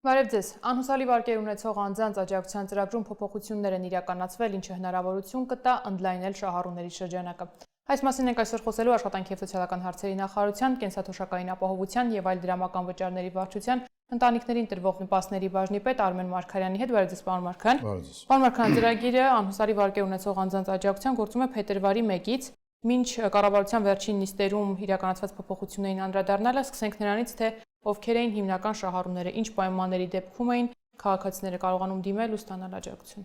Բարև ձեզ, անհուսալի վարկեր ունեցող անձանց աջակցության ծրագրում փոփոխություններ են իրականացվել, ինչը հնարավորություն կտա ընդլայնել շահառուների շրջանակը։ Այս մասին ենք այսօր խոսելու աշխատանքի և սոցիալական հարցերի նախարարության, կենսաթոշակային ապահովության և այլ դրամական վճարների վարչության ընտանիքներին տրվող նպաստների բաժնի պետ Արմեն Մարգարյանի հետ։ Բարև ձեզ, պարոն Մարգարյան։ Պարոն Մարգարյան, ծրագիրը անհուսալի վարկեր ունեցող անձանց աջակցության գործում է փետրվարի 1-ից, մինչ կառավարության վերջին նիստերում իրականացված փոփոխություններին անդրադառնալը, սկսենք նրանից, թե ովքեր էին հիմնական շահառուները, ինչ պայմանների դեպքում էին քաղաքացիները կարողանում դիմել ու ստանալ աջակցություն։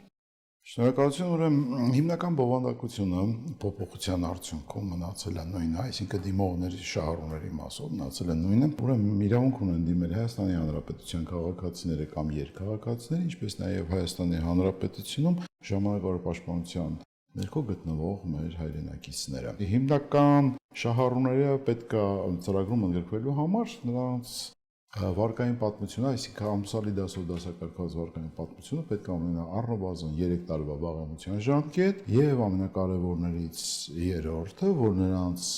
Շնորհակալություն, ուրեմն հիմնական բովանդակությունը փոփոխության արդյունքում մնացել է նույնը, այսինքն դիմողների շահառուների մասով մնացել է նույնը, ուրեմն իրավունք ունեն դիմել Հայաստանի Հանրապետության քաղաքացիները կամ երկքաղաքացիները, ինչպես նաև Հայաստանի Հանրապետությունում ժամանակավոր պաշտպանության ներքո գտնվող մեր հայրենակիցները։ Հիմնական շահառուները պետք է ծրագրում ընդգրկվելու համար նրանց վարկային պատմությունը, այսինքն ամսալի դասով դասակարգված վարկային պատմությունը պետք է ունենա առնվազն 3 տարվա վաղեմության ժամկետ եւ ամենակարևորներից երրորդը, որ նրանց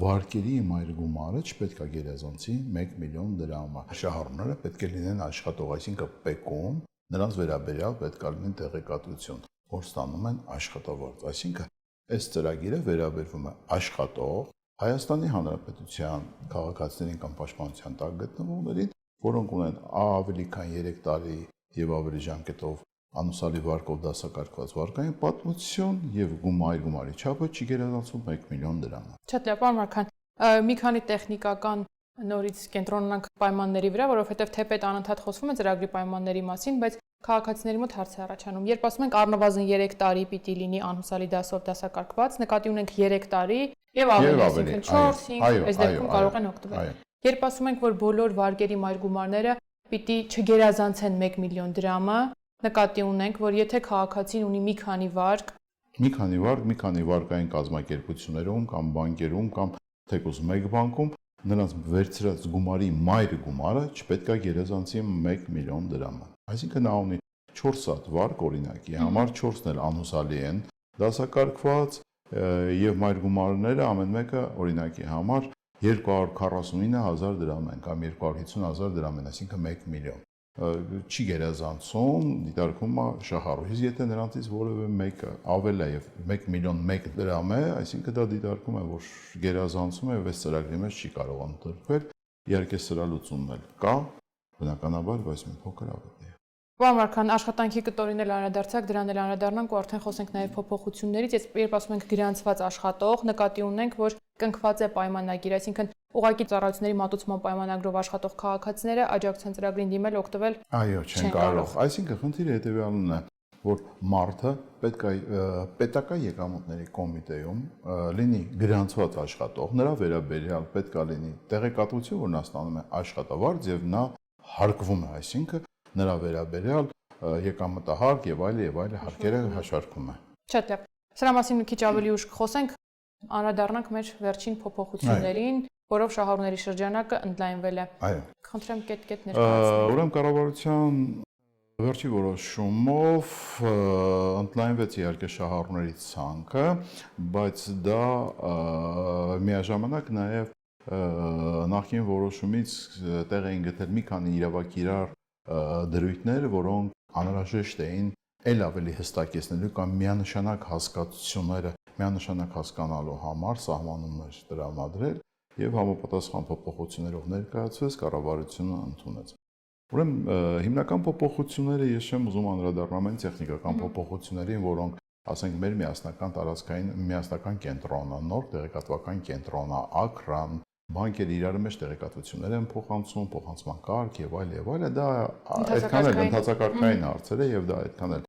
վարկերի մայր գումարը չպետք է գերազանցի 1 միլիոն դրամը։ Շահառուները պետք է լինեն աշխատող, այսինքն պեկում, նրանց վերաբերյալ պետք է լինի տեղեկատվություն, որ ստանում են աշխատավարձ, այսինքն այս ծրագիրը վերաբերվում է աշխատող Հայաստանի Հանրապետության քաղաքացիներին կամ պաշտպանության տակ գտնվողներին, որոնք ունեն ավելի քան 3 տարի եւ ավելի ժամկետով անուսալի վարկով դասակարգված վարկային պատմություն եւ գումարի չափը չի գերազանցում 1 միլիոն դրամ։ Շատ լավ, պարոն Մարգարյան, մի քանի տեխնիկական նորից կենտրոնանանք պայմանների վրա, որովհետև թեպետ անընդհատ խոսվում է ծրագրի պայմանների մասին, բայց քաղաքացիների մոտ հարց է առաջանում։ Երբ ասում ենք առնվազն 3 տարի պիտի լինի անհուսալի դասով դասակարգված, նկատի ունենք 3 տարի եւ ավելի, այսինքն 4-5, այս դեպքում կարող են օգտվել։ Երբ ասում ենք, որ բոլոր վարկերի մայր գումարները պիտի չգերազանցեն 1 միլիոն դրամը, նկատի ունենք, որ եթե քաղաքացին ունի մի քանի վարկային կազմակերպություններում կամ բանկերում կամ թեկուզ մեկ բանկում նրանց վերցրած գումարի մայր գումարը չպետք է գերազանցի 1 միլիոն դրամը։ Այսինքն նա ունի 4 հատ վարկ օրինակի համար 4-ն էլ անհուսալի են դասակարգված եւ մայր գումարները ամեն մեկը օրինակի համար 249,000 դրամ են կամ 250,000 դրամ են, այսինքն 1 միլիոն։ Չի գերազանցում, դիտարկվում է շահառուհիս, եթե նրանցից որևէ մեկը ավել է եւ 1 միլիոն 1 դրամ է, այսինքն դա դիտարկում է, որ գերազանցում է եւ այս ծրագրի մեջ չի կարող ընդգրկվել։ Իհարկե սրա լուծումն էլ կա, բնականաբար, բայց մի փոքր ավելի է։ Պարոն Մարգարյան, աշխատանքի կտորին էլ անդրադարձակ, դրան էլ անդրադառնանք ու արդեն խոսենք նաև փոփոխություններից, երբ ասում ենք գրանցված աշխատող, նկատի ունենք, որ կնքված է պայմանագիր, այսինքն ուղղակի ծառայությունների մատուցման պայմանագրով աշխատող քաղաքացիները աջակցության ծրագրին դիմել օգտվել այո, չեն կարող։ Այսինքն խնդիրը հետեւյալն է, որ մարդը պետք է պետական եկամուտների կոմիտեում լինի գրանցված աշխատող, նրա վերաբերյալ պետք է լինի տեղեկատվություն, որ նա ստանում է աշխատավարձ եւ նա հարկվում է, այսինքն նրա վերաբերյալ եկամտահարկ եւ այլ հարկերը հաշվարկում է։ Շատ լավ։ Սրա մասին մի քիչ ավելի ուշ կխոսենք, անդրադառնանք մեր վերջին փոփոխություններին, որով շահառուների շրջանակը ընդլայնվել է։ Այո։ Խնդրեմ կետ ներկայացնել։ Ուրեմն կառավարության վերջի որոշումով ընդլայնվեց իհարկե շահառուների ցանկը, բայց դա միաժամանակ նաեւ նախկին որոշումից տեղ էին գտել մի քանի իրավակիրառ դրույթներ, որոնք անհրաժեշտ էին ել ավելի հստակեցնելու կամ միանշանակ հասկացությունները միանշանակ հասկանալու համար սահմանումներ տրամադրել եւ համապատասխան փոփոխություններով ներկայացվեց, կառավարությունը ընդունեց։ Ուրեմն հիմնական փոփոխությունները ես չեմ ուզում անդրադառնալ այն տեխնիկական փոփոխություններին, որոնք ասենք մեր միասնական կենտրոնը, նոր տեղեկատվական կենտրոնը, ակրան, բանկերը իրար մեջ տեղեկատվություններ են փոխանցում, փոխանցման կարգ եւ այլ, դա այդքան էլ ընդհանրակարգային հարցեր է եւ դա այդքան էլ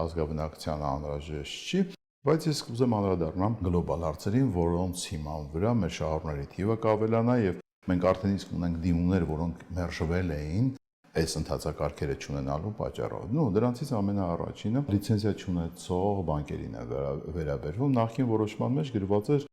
ազգաբնակության անհրաժեշտ չի, բայց ես կուզեմ անդրադառնամ գլոբալ հարցերին, որոնց հիման վրա մեր շահառուների թիվը կավելանա եւ մենք արդեն իսկ ունենք դիմումներ, որոնք մերժվել էին այս ընդհանրակարգերը չունենալու պատճառով։ Դրանցից ամենաառաջինը լիցենզիա չունեցող բանկերին է վերաբերվում։ Նախկին որոշման մեջ գրված էր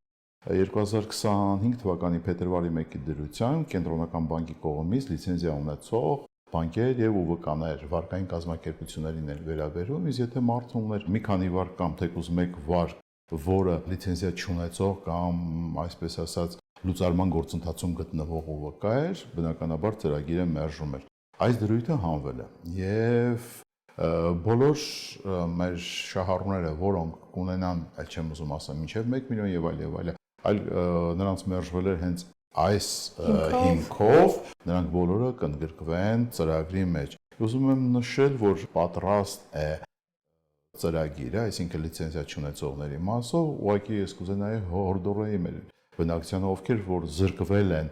2025 թվականի փետրվարի 1-ի դրությամբ կենտրոնական բանկի կողմից լիցենզիա ունեցող բանկեր եւ ՈՎԿ-ներ վարկային կազմակերպություններին էլ վերաբերում, իսկ եթե մարդը ուներ մի քանի վարկ կամ թեկուզ մեկ վարկ, որը լիցենզիա չունեցող կամ այսպես ասած լուծարման գործընթացում գտնվող ՈՎԿ էր, բնականաբար ծրագիրը մերժում էր։ այս դրույթը հանվել է եւ բոլոր մեր շահառուները, որոնք կունենան, այլ չեմ ուզում ասեմ, մինչև 1 միլիոն եւ այլ, այլ նրանց մերժվել էր հենց այս հիմքով, նրանք բոլորը կընդգրկվեն ծրագրի մեջ։ Ուզում եմ նշել, որ պատրաստ է ծրագիրը, այսինքն լիցենզիա չունեցողների մասով, ուղղակի ես կուզենայի հորդորեի մեր բնակչությանը, ովքեր որ զրկվել են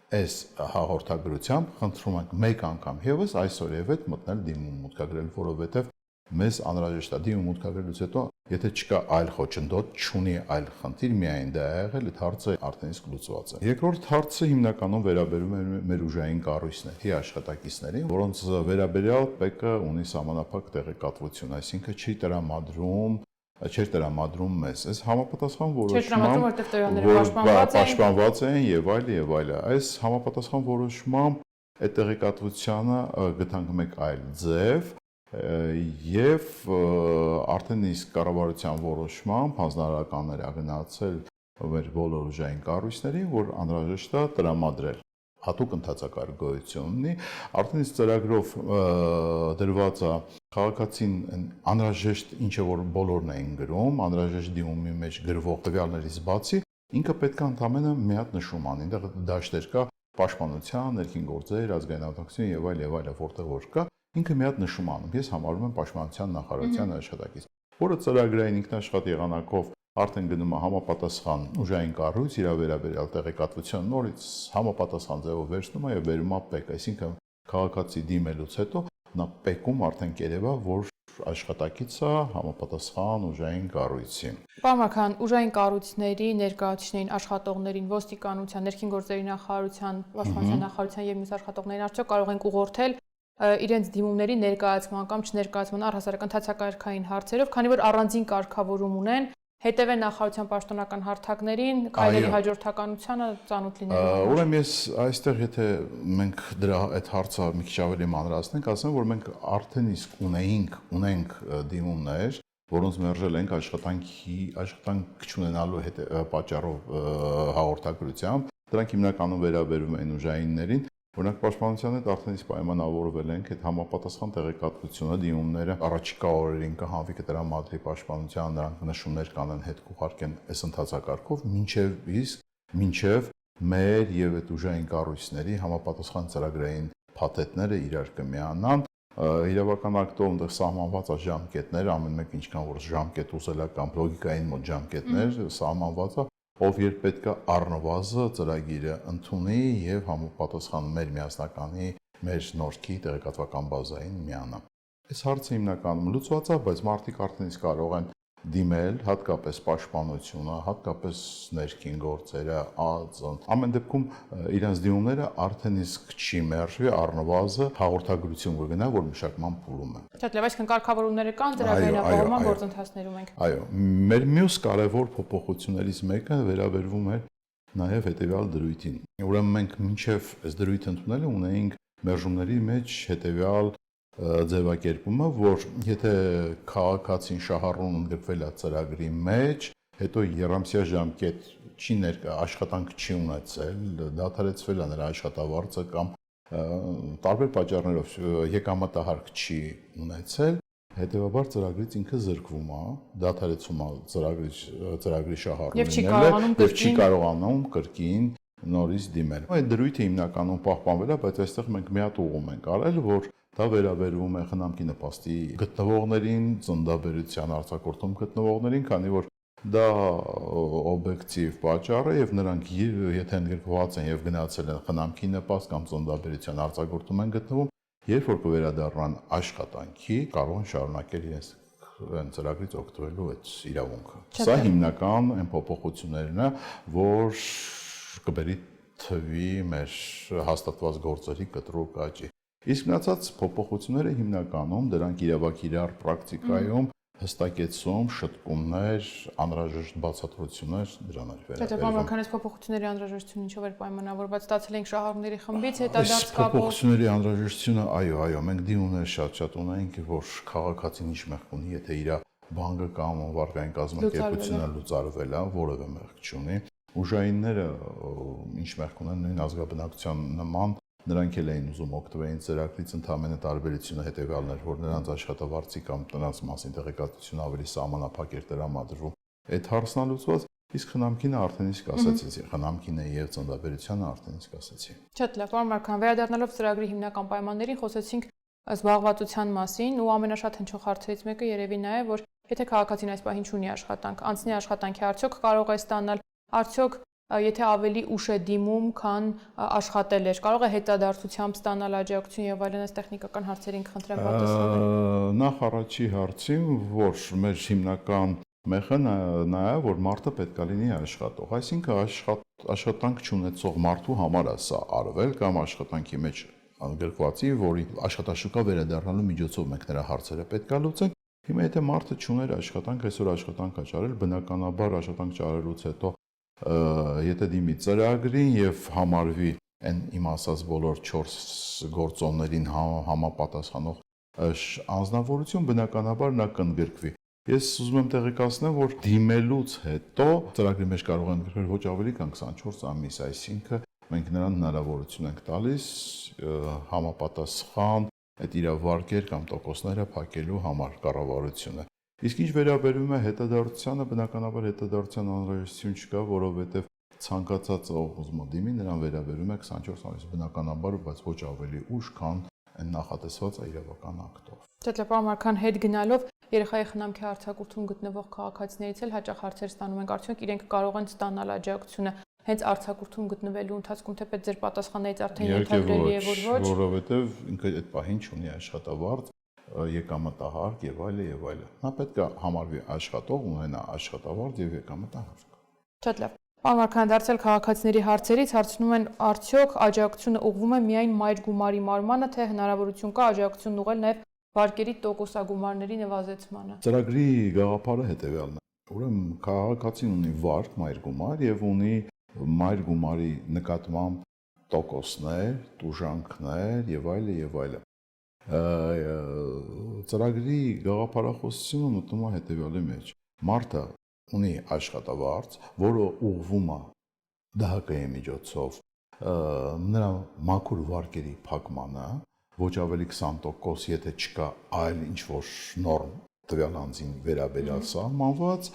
այս հաղորդագրությամբ, խնդրում ենք մեկ անգամ եւս այսօր եւ այդ մտնել դիմում մուտքագրել, որովհետեւ մեզ անհրաժեշտ է դիմում մուտքագրելուց հետո, եթե չկա այլ խոչընդոտ, չունի այլ խնդիր, միայն դա է եղել, այդ հարցը արդեն իսկ լուծված է։ Երկրորդ հարցը հիմնականում վերաբերում է մեր ուժային կառույցների աշխատակիցներին, որոնց վերաբերյալ ՊԿ-ը ունի սահմանափակ տեղեկատվություն, այսինքն չէր տրամադրում մեզ։ Այս համապատասխան որոշմամբ պաշտպանված են եւ այլ։ Այս համապատասխան որոշմամբ այդ տեղեկատվությանը գտանք մեկ այլ ձև եւ արդեն իսկ կառավարության որոշմամբ հանձնարարականներ ա գնացել մեր բոլոր ուժային կառույցներին, որ անհրաժեշտ է տրամադրել հատուկ ընդհանրակարգ գոյություն ունի, արդեն իսկ ծրագրով դրված է քաղաքացին անհրաժեշտ ինչը որ բոլորն էին գրում, անհրաժեշտ դիմումի մեջ գրվող տվյալներից բացի, ինքը պետք է ընդամենը մի հատ նշում անի, այնտեղ դաշտեր կա պաշտպանության, ներքին գործեր, ազգային անվտանգություն եւ այլ, որտեղ որ կա, ինքը մի հատ նշում անում։ Ես համարում եմ պաշտպանության նախարարության աշխատակից, որը ծրագրային ինքնաշխատ եղանակով արդեն գնում է համապատասխան ուժային կառույց, իր վերաբերյալ տեղեկատվության նորից համապատասխան ձևով վերցնում է եւ վերում է ՊԵԿ, այսինքն քաղաքացի դիմելուց հետո նա ՊԵԿ-ում արդեն կերևա, որ աշխատակիցը համապատասխան ուժային կառույցի։ Պարոն Մարգարյան, ուժային կառույցների ներկայացուցիչներին, աշխատողներին, ոստիկանության, ներքին գործերի նախարարության, պաշտպանության նախարարության եւ մյուս աշխատողներին արդյոք կարող ենք ուղղորդել իրենց դիմումների ներկայացման կամ չներկայացման առհասարակ ընդհանրակարգային հարցերով, քանի որ առանձին կարգավորում ունեն, հետևեն նախարարության պաշտոնական հարթակներին, քայլերի հաջորդականությանը ծանոթ լինելու։ Ուրեմն ես այստեղ եթե մենք դրա այդ հարցը մի քիչ ավելի մանրացնենք, ասեմ, որ մենք արդեն իսկ ունենք դիմումներ, որոնց մերժել ենք աշխատանք չունենալու պատճառով հաղորդագրությամբ, դրանք հիմնականում վերաբերում են ուժայիններին։ Օրինակ պաշտպանության հետ արդեն իսկ պայմանավորվել ենք այդ համապատասխան տեղեկատվությունը դիմումները առաջիկա օրերին կհանվի կտրամադրի պաշտպանության, նրանք նշումներ կանեն հետ կուղարկեն այս ընթացակարգով մինչև մեր եւ այդ ուժային կառույցների համապատասխան ծրագրային փաթեթները իրար կմիանան։ Իրավական ակտով այնտեղ սահմանված է ժամկետներ, ամեն մեկ ինչքան որ ժամկետ ուզելա կամ լոգիկային մոտ ժամկետներ սահմանված է, ով երբ պետք է առնվազն ծրագիրը ընդունի եւ համապատասխան մեր միասնականի, մեր նորքի տեղեկատվական բազային միանա։ Այս հարցը հիմնականում լուծված է, բայց մարդիկ արդեն իսկ կարող են դիմել, հատկապես պաշտպանությունը, հատկապես ներքին գործերը, ԱԾ-ն։ Ամեն դեպքում իրենց դիմումները արդեն իսկ չի մերժվի, առնվազն հաղորդագրություն կգնա, որ մշակման փուլում է։ Շատ լավ, այսինքն կարգավորումները կան, ծրագրերապահովման գործընթացներում ենք։ Այո, մեր մյուս կարևոր փոփոխություններից մեկը վերաբերվում է նաև հետևյալ դրույթին։ Ուրեմն մենք մինչև այս դրույթը ընդունելը ունեինք մերժումների մեջ հետևյալ ձևակերպումը, որ եթե քաղաքացին շահառուն ընդգրկվել է ծրագրի մեջ, հետո երամսյա ժամկետ չի աշխատանք չի ունեցել, դադարեցվել է նրա աշխատավարձը կամ տարբեր պատճառներով եկամտահարկ չի ունեցել, հետևաբար ծրագրից ինքը զրկվում է, դադարեցում է ծրագրի շահառուն լինելը եւ չի կարողանում կրկին նորից դիմել։ Այդ դրույթը հիմնականում պահպանվել է, բայց այստեղ մենք մի հատ ուղում ենք արել, որ դա վերաբերվում է խնամքի նպաստի գտնվողներին, ծննդաբերության արձակուրդում գտնվողներին, քանի որ դա օբյեկտիվ պատճառ է եւ նրանք եթե ընդգրկված են եւ գնացել են խնամքի նպաստ կամ ծննդաբերության արձակուրդում են գտնվում, երբ որ կվերադառնան աշխատանքի, կարող են շարունակել իրենց ծրագրից օգտվելու այդ իրավունքը։ Սա հիմնական այն փոփոխություններն է, որ կբերի թվի մեր հաստատված գործերի կտրուկ աճի։ Իսկ մնացած փոփոխությունները հիմնականում դրանք իրավակիրառ պրակտիկայում հստակեցում, շտկումներ, անհրաժեշտ բացատրություններ դրանով վերաբերվում։ Բավականին փոփոխությունների անհրաժեշտությունը ինչով էր պայմանավորված, ստացել ենք շահառուների խմբից հետադարձ կապով։ Փոփոխությունների անհրաժեշտությունը, այո, մենք դիմումներ շատ ունենք, որ քաղաքացին ինչ մեղք ունի, եթե իր բանկը կամ վարկային կազմակերպությունը լուծարվել է, որևէ մեղք չունի։ Ուժայինները ինչ մեղք ունեն նույն ազգաբնակության նման նրանք էլ էին ուզում օգտվեին ծրագրից, ընդհանրապես տարբերությունը հետևյալն էր, որ նրանց աշխատավարձի կամ տնած մասին տեղեկատվություն ավելի սահմանափակ էր տրամադրվում։ Այդ հարցն լուծված, իսկ խնամքինը արդեն իսկ ասացի, խնամքինը եւ ծննդաբերությունը արդեն իսկ ասացի։ Շատ լավ, պարոն Մարկյան, վերադառնալով ծրագրի հիմնական պայմաններին, խոսեցինք զբաղվածության մասին ու ամենաշատ հնչող հարցերից մեկը երևի նա է, որ եթե քաղաքացին այս պահին ունի աշխատանք, անցնի աշխատանքի արդյոք կարող է ստանալ, արդյոք եթե ավելի ուշ է դիմում, քան աշխատել էր, կարող է հետադարձությամբ ստանալ աջակցություն եւ այլն, այս տեխնիկական հարցերին կխնդրեմ պատասխանել։ Նախ առաջի հարցին, որ մեր հիմնական մեղը նա է, որ մարդը պետք է լինի աշխատող, այսինքն աշխատանք չունեցող մարդու համար է սա արվել կամ աշխատանքի մեջ գրկվածի, որի աշխատաշուկա վերադառնալու միջոցով մենք նրա հարցերը պետք է լուծենք։ Հիմա եթե մարդը չուներ աշխատանք, այսօր աշխատանք է ճարել, բնականաբար աշխատանք ճարելուց հետո եթե դիմի ծրագրին եւ համարվի այն իմ ասած բոլոր 4 գործոններին համապատասխանող անձնավորություն, բնականաբար նա կընդգրկվի։ Ես ուզում եմ տեղեկացնել, որ դիմելուց հետո ծրագրի մեջ կարող են գրել ոչ ավելի քան 24 ամիս, այսինքն մենք նրան հնարավորություն ենք տալիս համապատասխան այդ իրավարկեր կամ տոկոսները փակելու համար կառավարությունը։ Իսկ ինչ վերաբերում է հետադարձությանը, բնականաբար հետադարձության անհրաժեշտություն չկա, որովհետև ցանկացած ուզում դիմի նրան վերաբերում է 24 ամիս բնականաբար, բայց ոչ ավելի ուշ, քան այն նախատեսված իրավական ակտով։ Շատ լավ, պարոն Մարկյան, հետ գնալով երեխայի խնամքի արձակուրդում գտնվող քաղաքացիներից էլ հաճախ հարցեր ստանում ենք, արդյոք իրենք կարող են ստանալ աջակցությունը հենց արձակուրդում գտնվելու ընթացքում, թեպետ ձեր պատասխաններից արդեն ենթադրելի է, որ ոչ, որովհետև ինքը այդ պահին չունի աշխատավարձ, եկամտահարկ եւ այլն եւ այլն։ Նա պետք է համարվի աշխատող, ունենա աշխատավարձ եւ եկամտահարկ։ Շատ լավ։ Պարոն Մարկյան, դարձյալ քաղաքացիների հարցերից հարցնում են, արդյոք աջակցությունը ուղղվում է միայն մայր գումարի մարմանը, թե հնարավորություն կա աջակցությունն ուղղել նաեւ վարկերի տոկոսագումարների նվազեցմանը։ Ծրագրի գաղափարը հետեւյալն է։ Ուրեմն քաղաքացին ունի վարկ մայր գումար եւ ունի մայր գումարի նկատմամբ տոկոսներ, տուժանքներ եւ այլն եւ այլն։ Ծրագրի գաղափարախոսությունը մտնում է հետեւյալի մեջ։ Մարդը ունի աշխատավարձ, որը ուղղվում է ԴՀԿ-ի միջոցով նրա մաքուր վարկերի փակմանը, ոչ ավելի 20%, եթե չկա այլ ինչ-որ նորմ տվյալ անձին վերաբերյալ սահմանված,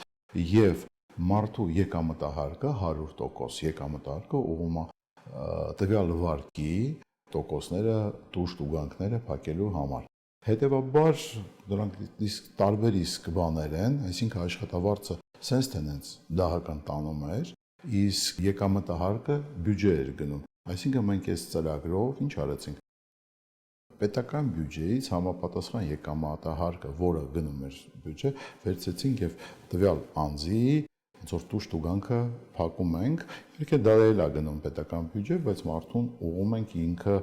եւ մարդու եկամտահարկը 100% եկամտահարկը ուղղում է տվյալ վարկի տոկոսները, տուժ-տուգանքները փակելու համար։ Հետևաբար դրանք տարբեր իսկ բաներ են, այսինքն աշխատավարձը sense tenants ԴՀԿ-ն տանում էր, իսկ եկամտահարկը բյուջե էր գնում։ Այսինքն մենք այս ծրագրով ինչ արեցինք։ Պետական բյուջեից համապատասխան եկամտահարկը, որը գնում էր բյուջե, վերցեցինք եւ տվյալ անձի ոնց որ տուժ-տուգանքը փակում ենք, իհարկե դա էլ է գնում պետական բյուջե, բայց մարդուն ուղղում ենք ինքը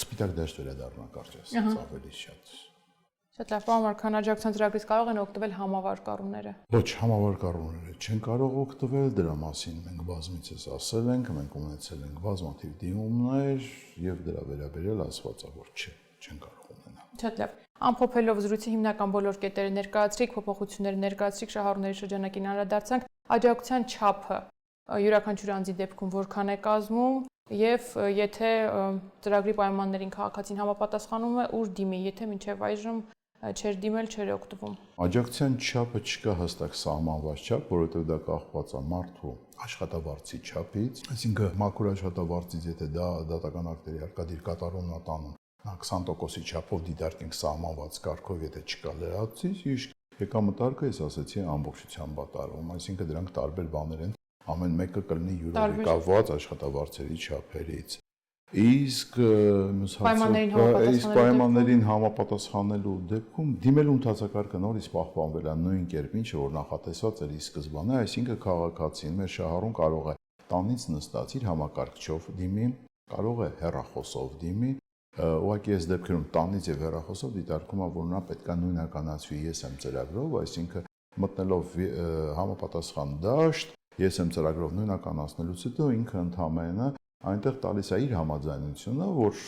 սպիտակ դաշտ վերադառնա կարծես, ավելի շատ։ Շատ լավ, պարոն Մարկյան, աջակցության ծրագրից կարող են օգտվել համավարկառուները։ Ոչ, համավարկառուները չեն կարող օգտվել, դրա մասին մենք բազմիցս ասել ենք, մենք ունեցել ենք բազմաթիվ դիմումներ եւ դրա վերաբերյալ ասված է, որ չեն կարող ունենալ։ Շատ լավ։ Ամփոփելով զրույցի հիմնական բոլոր կետերը ներկայացրիք, փոփոխությունները ներկայացրիք, շահառուների շրջանակին անդրադարձանք, աջակցության չափը յուրաքանչյուր անձի դեպքում որքան է կազմում եւ եթե ծրագրի պայմաններին քաղաքացին համապատասխանում է, ուր դիմի, եթե մինչեւ այժմ չէր դիմել, չէր օգտվում։ Աջակցության չափը չկա հստակ սահմանված չափ, որովհետև դա կախված է մարդու աշխատավարձի չափից, այսինքն մաքուր աշխատավարձից եթե դա դատական ակտերի արկադիր կատարումն է տանում, նա 20%-ի չափով դիտարկենք սահմանված կարգով, եթե չկա լրացուցիչ, իսկ եկամտահարկը ես ասացի ամբողջությամբ բատարվում, այսինքն դրանք տարբեր բաներ են, ամեն մեկը կլինի յուրովի կապված աշխատավարձերի չափերից։ Իսկ պայմաններին համապատասխանելու դեպքում դիմելու ընթացակարգը նորից պահպանվել է նույն կերպ, ինչը որ նախատեսված էր ի սկզբանե, այսինքն քաղաքացին մեր շահառուն կարող է տանից նստած իր համակարգչով դիմի, կարող է հեռախոսով դիմի, ուղղակի այս դեպքերում տանից եւ հեռախոսով դիտարկում է, որ նա պետք է նույնականացվի ESM ծրագրով, այսինքն մտնելով համապատասխան դաշտ, ESM ծրագրով նույնականացնելուց հետո ինքը ընդհանրապես այնտեղ տալիս է իր համաձայնությունը, որ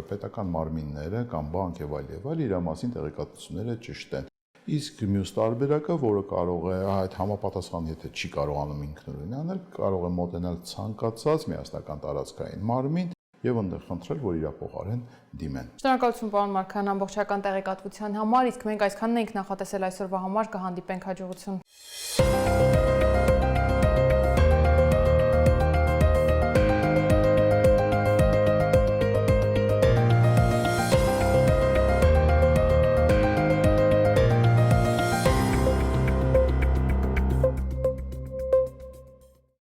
պետական մարմինները կամ բանկ եւ այլ իր մասին տեղեկատվությունները ճշտեն։ Իսկ մյուս տարբերակը, որը կարող է այդ համապատասխան, եթե չի կարողանում ինքնուրույն անել, կարող է մոտենալ ցանկացած միասնական տարածքային մարմին եւ այնտեղ խնդրել, որ իր փոխարեն դիմեն։ Շնորհակալություն պարոն Մարկյան ամբողջական տեղեկատվության համար, իսկ մենք այսքանն ենք նախատեսել այսօրվա համար, կհանդիպենք հաջողություն։